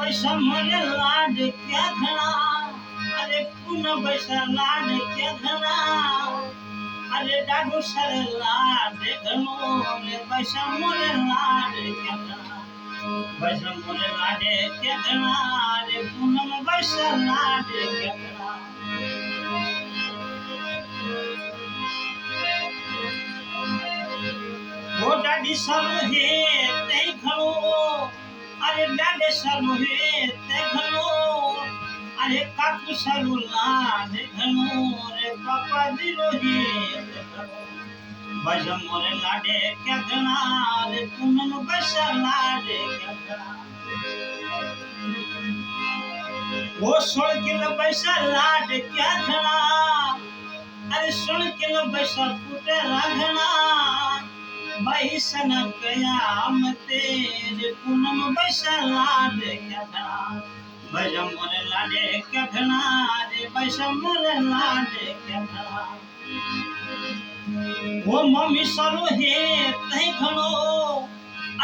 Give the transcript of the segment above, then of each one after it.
पैसा मोरे लाड क्या घना, अरे पुन पैसा लाड क्या घना, अरे डाडू सर लाड घनो रे पैसा मोरे लाड क्या घना, पैसा मोरे लाडे क्या घना रे पुनम पैसा लाड क्या घना। वो डाडी सालू हे ते घनो, अरे डाडे सालू हे ते घनो, अरे काकू सालू लाड घनो रे पापा दिलो हे ते घनो, पैसा मोरे लाडे क्या घना रे पुनम पैसा लाडे क्या घना। वो 16 किलो पैसा लाड क्या घना, अरे 16 किलो पैसा फूटे राघना, भाई सना कयामते रे पूनम पैसा लाड क्या घना, पैसा मोरे लाडे क्या घना रे पैसा मोरे लाडे क्या घना। वो मम्मी सालू हे तई घणो,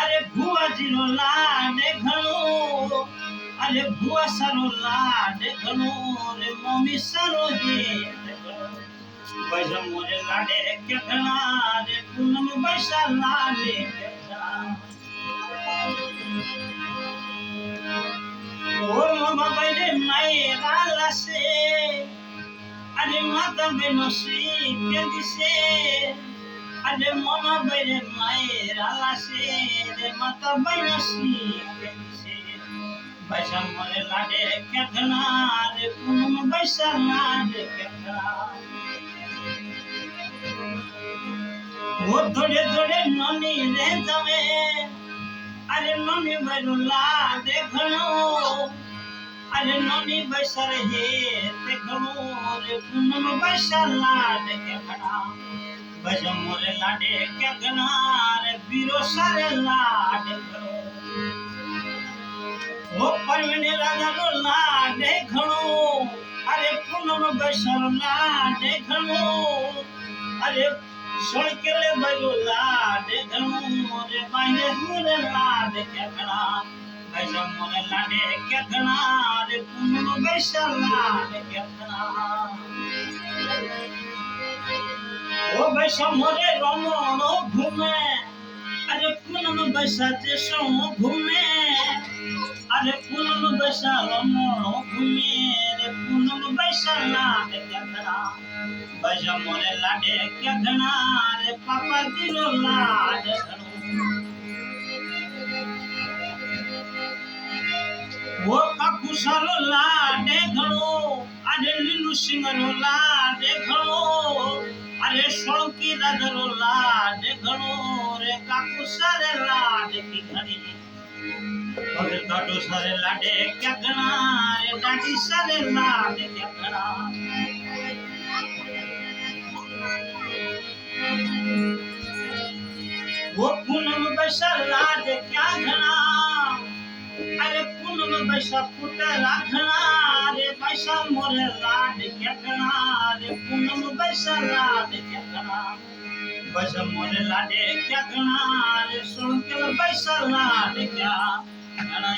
अरे भुआ जीरो लाडे घणो, अरे भुआ सालू लाडे घणो रे मम्मी सालू हे पैसा मोरे लाडे क्या घना रे पूनम पैसा लाडे क्या घना। ओ मामा बैरे मायरा लासे, अरे माता बेनो सी के दिसे, अरे मामा बैरे मायरा लासे रे माता बेनो सी के दिसे, पैसा मोरे लाडे क्या घना रे पूनम पैसा लाडे क्या घना। वो थोड़े थोड़े ननी रे जावे, अरे ननी बैरू लाडे घनो, अरे ननी बैसर हे ते घनो रे पूनम पैसा लाडे क्या घना, पैसा मोरे लाडे क्या घना रे बीरो सारे लाडे घनो। वो परवीने राजा रो लाडे घनो, अरे पूनम बैसर लाडे घनो, अरे 16 किलो बैरू लाडे घनो रे बाइने मोरे लाडे क्या घना, पैसा मोरे लाडे क्या घना रे पूनम पैसा लाडे क्या घना। ओ पैसा मोरे रमणो घूमे, अरे पूनम पैसा देशो घूमे, अरे पूनम पैसा रमणो घूमे रे पूनम पैसा लाडे क्या घना, पैसा मोरे लाडे क्या घना रे पापा दिलो लाडे घनो। वो काकू सालो लाडे घनो, अरे लीलू सिंगरो लाडे घनो, अरे सोलकी दादरो लाडे घनो रे काकू सारे लाडे की घनी, अरे दादू सारे लाडे क्या घना रे दादी सारे लाडे क्या घना। वो पूनम पैसा लाडे क्या घना, अरे पूनम पैसा फूटे राघना रे पैसा मोरे लाड क्या घना रे पूनम पैसा लाड क्या घना, पैसा मोरे लाडे क्या घना रे 16 किलो पैसा लाड क्या घना।